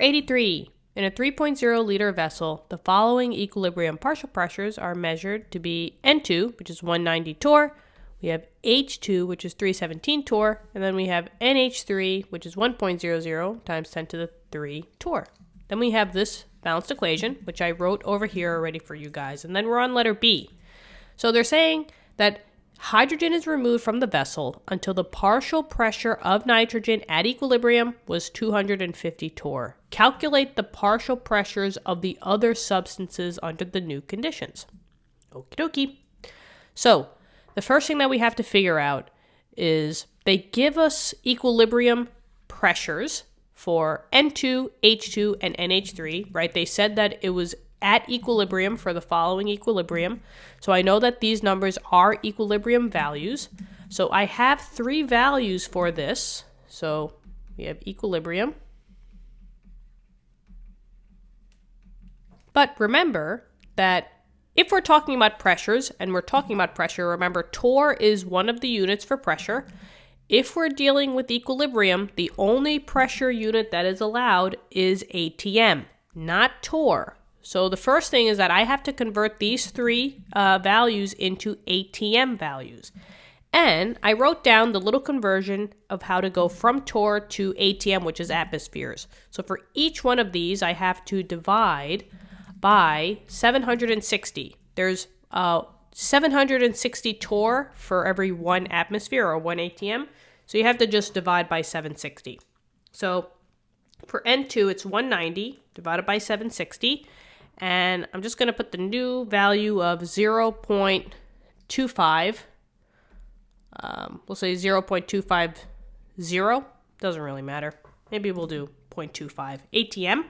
83. In a 3.0 liter vessel, the following equilibrium partial pressures are measured to be N2, which is 190 torr, we have H2, which is 317 torr, and then we have NH3, which is 1.00 times 10 to the 3 torr. Then we have this balanced equation, which I wrote over here already for you guys, and then we're on letter B. So they're saying that hydrogen is removed from the vessel until the partial pressure of nitrogen at equilibrium was 250 torr. Calculate the partial pressures of the other substances under the new conditions. Okie dokie. So the first thing that we have to figure out is they give us equilibrium pressures for N2, H2, and NH3, right? They said that it was at equilibrium for the following equilibrium. So I know that these numbers are equilibrium values. So I have three values for this. So we have equilibrium. But remember that if we're talking about pressures, and we're talking about pressure, remember torr is one of the units for pressure. If we're dealing with equilibrium, the only pressure unit that is allowed is ATM, not torr. So the first thing is that I have to convert these three values into ATM values. And I wrote down the little conversion of how to go from torr to ATM, which is atmospheres. So for each one of these, I have to divide by 760. There's 760 torr for every 1 atmosphere or 1 ATM. So you have to just divide by 760. So for N2, it's 190 divided by 760. And I'm just going to put the new value of 0.25. We'll say 0.250. Doesn't really matter. Maybe we'll do 0.25 ATM.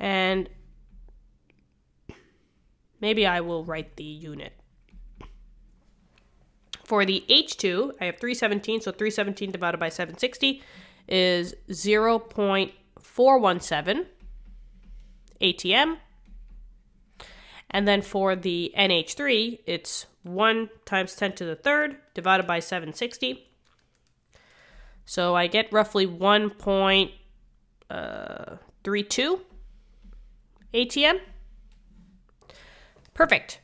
And maybe I will write the unit. For the H2, I have 317. So 317 divided by 760 is 0.417. ATM. And then for the NH3, it's 1 times 10 to the third divided by 760. So I get roughly 1.32 ATM. Perfect.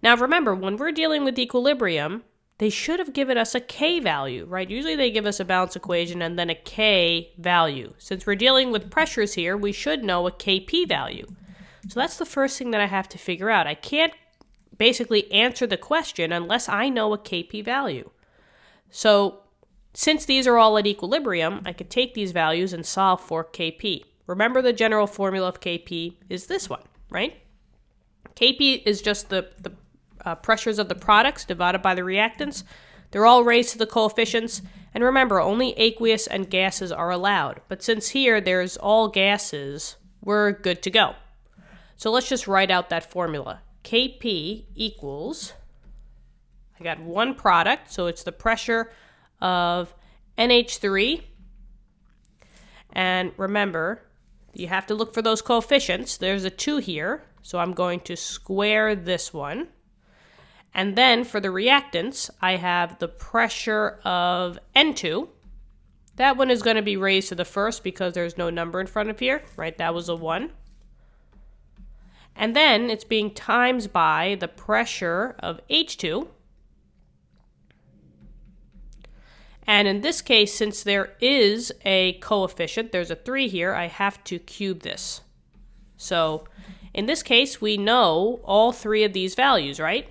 Now remember, when we're dealing with equilibrium, they should have given us a K value, right? Usually they give us a balance equation and then a K value. Since we're dealing with pressures here, we should know a Kp value. So that's the first thing that I have to figure out. I can't basically answer the question unless I know a Kp value. So since these are all at equilibrium, I could take these values and solve for Kp. Remember, the general formula of Kp is this one, right? Kp is just the pressures of the products divided by the reactants. They're all raised to the coefficients. And remember, only aqueous and gases are allowed. But since here there's all gases, we're good to go. So let's just write out that formula. Kp equals, I got one product, so it's the pressure of NH3. And remember, you have to look for those coefficients. There's a 2 here, so I'm going to square this one. And then for the reactants, I have the pressure of N2. That one is going to be raised to the first because there's no number in front of here, right? That was a 1. And then it's being times by the pressure of H2. And in this case, since there is a coefficient, there's a 3 here, I have to cube this. So in this case, we know all 3 of these values, right?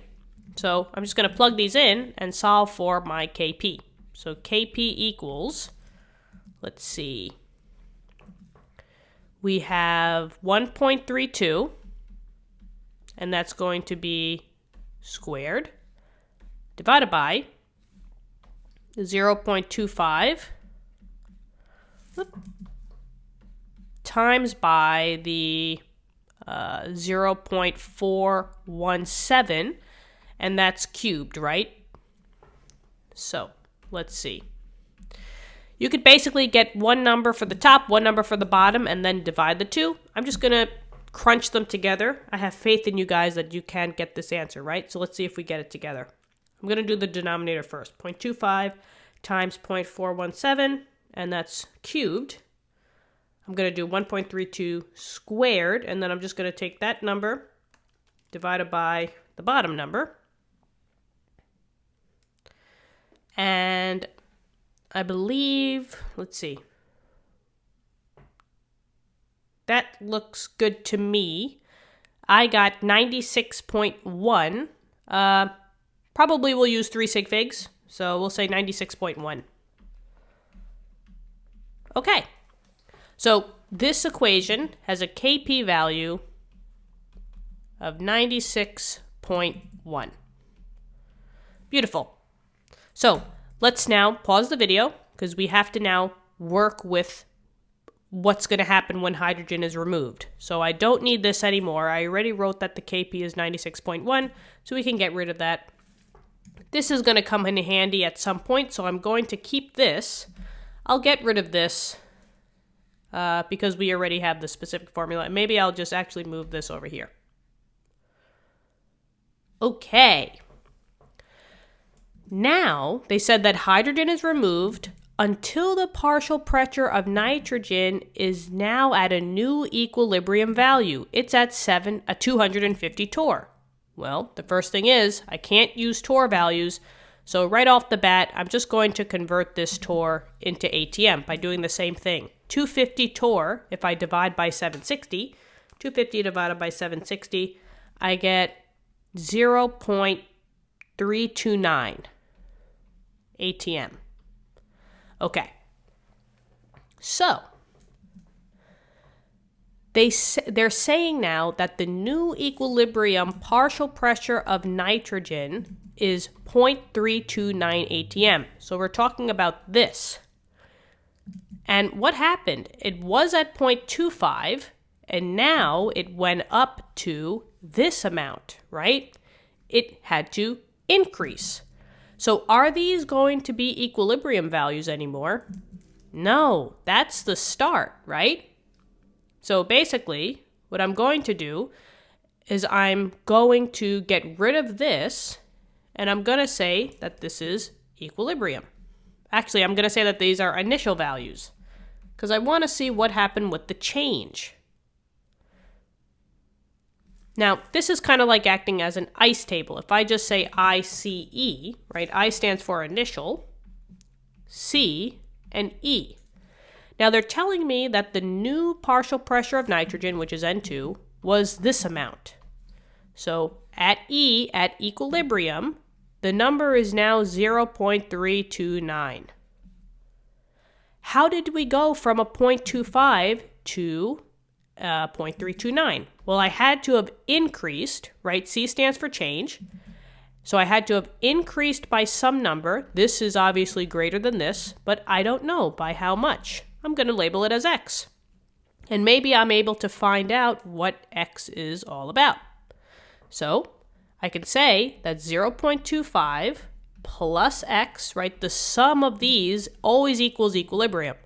So I'm just going to plug these in and solve for my Kp. So Kp equals, let's see, we have 1.32, and that's going to be squared, divided by 0.25 times by the 0.417, and that's cubed, right? So let's see. You could basically get one number for the top, one number for the bottom, and then divide the two. I'm just going to crunch them together. I have faith in you guys that you can get this answer, right? So let's see if we get it together. I'm going to do the denominator first. 0.25 times 0.417, and that's cubed, I'm going to do 1.32 squared, and then I'm just going to take that number divided by the bottom number. And I believe, let's see. That looks good to me. I got 96.1. Probably we'll use 3 sig figs, so we'll say 96.1. Okay, so this equation has a Kp value of 96.1. Beautiful. So let's now pause the video because we have to now work with what's going to happen when hydrogen is removed. So I don't need this anymore. I already wrote that the Kp is 96.1, so we can get rid of that. This is going to come in handy at some point, so I'm going to keep this. I'll get rid of this because we already have the specific formula. Maybe I'll just actually move this over here. Okay. Now, they said that hydrogen is removed until the partial pressure of nitrogen is now at a new equilibrium value. It's at 250 torr. Well, the first thing is I can't use torr values, so right off the bat, I'm just going to convert this torr into ATM by doing the same thing. 250 torr, if I divide by 760, 250 divided by 760, I get 0.329 ATM. Okay, so they're saying now that the new equilibrium partial pressure of nitrogen is 0.329 ATM. So we're talking about this. And what happened? It was at 0.25, and now it went up to this amount, right? It had to increase. So are these going to be equilibrium values anymore? No, that's the start, right? So basically, what I'm going to do is I'm going to get rid of this, and I'm going to say that this is equilibrium. Actually, I'm going to say that these are initial values, because I want to see what happened with the change. Now, this is kind of like acting as an ICE table. If I just say ICE, right? I stands for initial, C, and E. Now, they're telling me that the new partial pressure of nitrogen, which is N2, was this amount. So at E, at equilibrium, the number is now 0.329. How did we go from a 0.25 to 0.329? Well, I had to have increased, right? C stands for change. So I had to have increased by some number. This is obviously greater than this, but I don't know by how much. I'm going to label it as X. And maybe I'm able to find out what X is all about. So I can say that 0.25 plus X, right? The sum of these always equals equilibrium.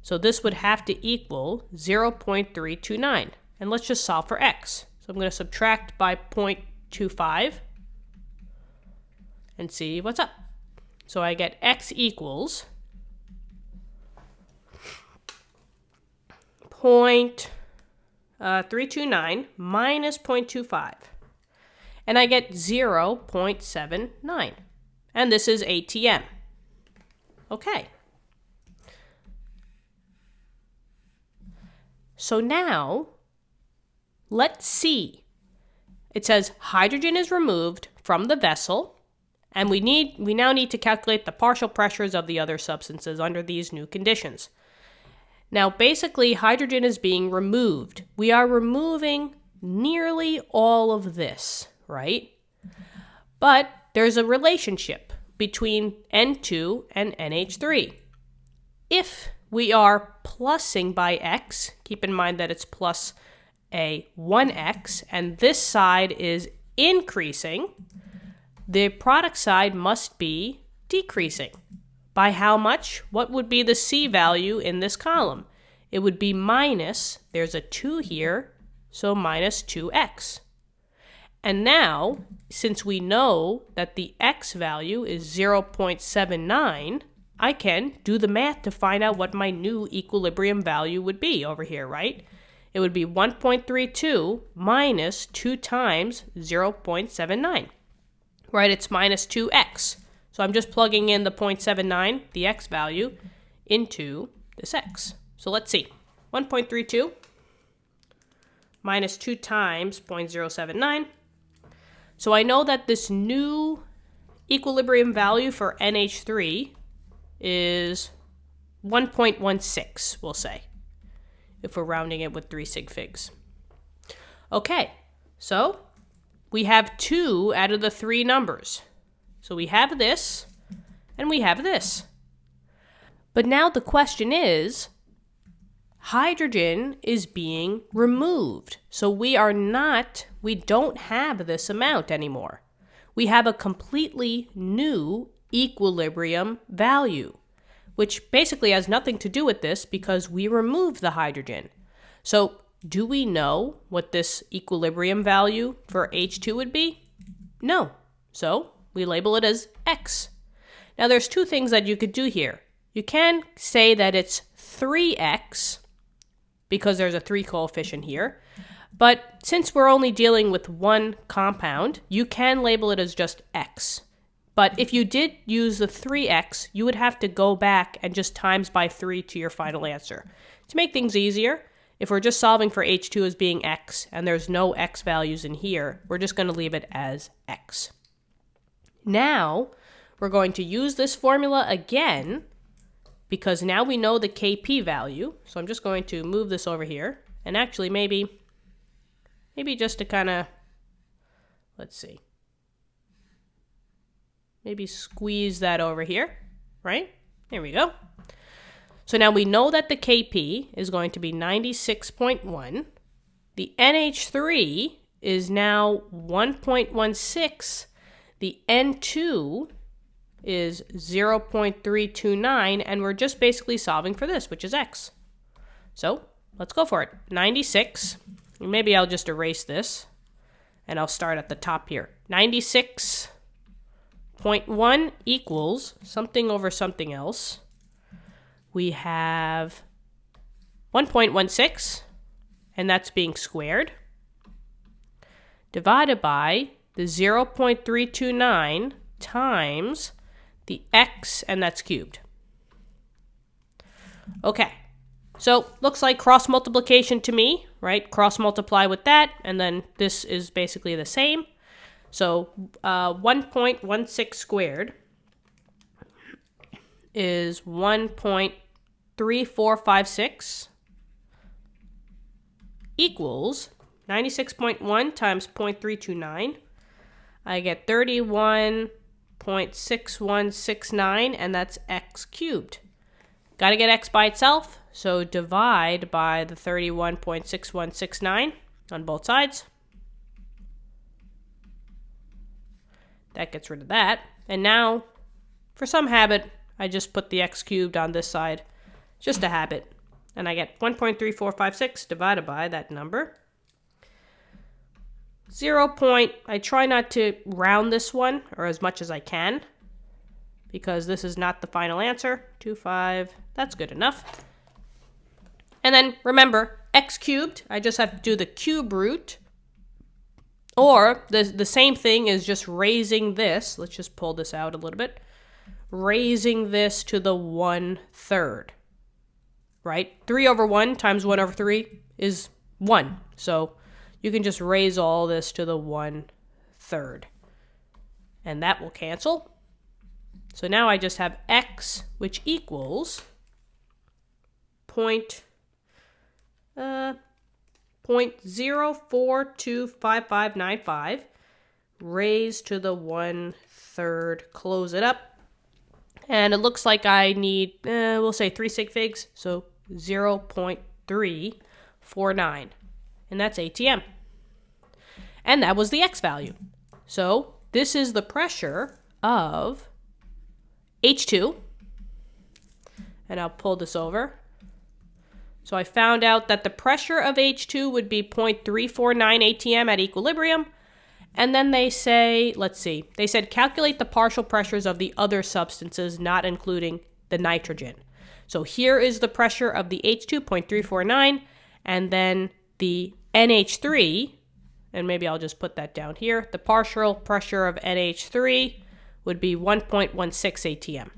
So this would have to equal 0.329. And let's just solve for X. So I'm going to subtract by 0.25 and see what's up. So I get X equals 0.329 minus 0.25. And I get 0.79. And this is ATM. Okay. So now, let's see. It says hydrogen is removed from the vessel, and we now need to calculate the partial pressures of the other substances under these new conditions. Now, basically, hydrogen is being removed. We are removing nearly all of this, right? But there's a relationship between N2 and NH3. If we are plussing by X, keep in mind that it's plus a 1X, and this side is increasing, the product side must be decreasing. By how much? What would be the C value in this column? It would be minus, there's a 2 here, so minus 2X. And now, since we know that the X value is 0.79, I can do the math to find out what my new equilibrium value would be over here, right? It would be 1.32 minus 2 times 0.79, right? It's minus 2x. So I'm just plugging in the 0.79, the x value, into this x. So let's see. 1.32 minus 2 times 0.079. So I know that this new equilibrium value for NH3 is 1.16, we'll say, if we're rounding it with 3 sig figs. Okay, so we have 2 out of the 3 numbers. So we have this, and we have this. But now the question is, hydrogen is being removed. So we don't have this amount anymore. We have a completely new equilibrium value, which basically has nothing to do with this because we removed the hydrogen. So do we know what this equilibrium value for H2 would be? No. So we label it as X. Now there's 2 things that you could do here. You can say that it's 3x because there's a 3 coefficient here. But since we're only dealing with one compound, you can label it as just X. But if you did use the 3x, you would have to go back and just times by 3 to your final answer. To make things easier, if we're just solving for H2 as being X and there's no X values in here, we're just going to leave it as X. Now, we're going to use this formula again because now we know the Kp value. So I'm just going to move this over here and actually maybe just to kind of, let's see, maybe squeeze that over here, right? There we go. So now we know that the Kp is going to be 96.1. The NH3 is now 1.16. The N2 is 0.329, and we're just basically solving for this, which is X. So let's go for it. 96. Maybe I'll just erase this, and I'll start at the top here. 96.1 equals something over something else. We have 1.16, and that's being squared, divided by the 0.329 times the x, and that's cubed. Okay, so looks like cross multiplication to me, right? Cross multiply with that, and then this is basically the same. So 1.16 squared is 1.3456 equals 96.1 times 0.329. I get 31.6169, and that's x cubed. Got to get x by itself, so divide by the 31.6169 on both sides. That gets rid of that. And now, for some habit, I just put the x cubed on this side. Just a habit. And I get 1.3456 divided by that number. I try not to round this one, or as much as I can, because this is not the final answer. 25, that's good enough. And then remember, x cubed, I just have to do the cube root. Or the same thing is just raising this. Let's just pull this out a little bit. Raising this to the 1/3. Right? 3 over 1 times 1 over 3 is 1. So you can just raise all this to the 1/3. And that will cancel. So now I just have x, which equals 0.04255595 raised to the 1/3. Close it up. And it looks like I need, we'll say 3 sig figs, so 0.349. And that's ATM. And that was the X value. So this is the pressure of H2. And I'll pull this over. So I found out that the pressure of H2 would be 0.349 ATM at equilibrium. And then they say, let's see, they said calculate the partial pressures of the other substances, not including the nitrogen. So here is the pressure of the H2, 0.349, and then the NH3, and maybe I'll just put that down here. The partial pressure of NH3 would be 1.16 atm.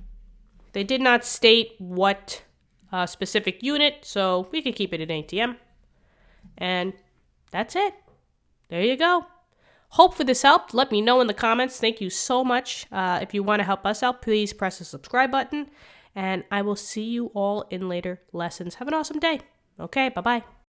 They did not state what specific unit, so we could keep it in atm. And that's it. There you go. Hopefully this helped. Let me know in the comments. Thank you so much. If you want to help us out, please press the subscribe button. And I will see you all in later lessons. Have an awesome day. Okay, bye-bye.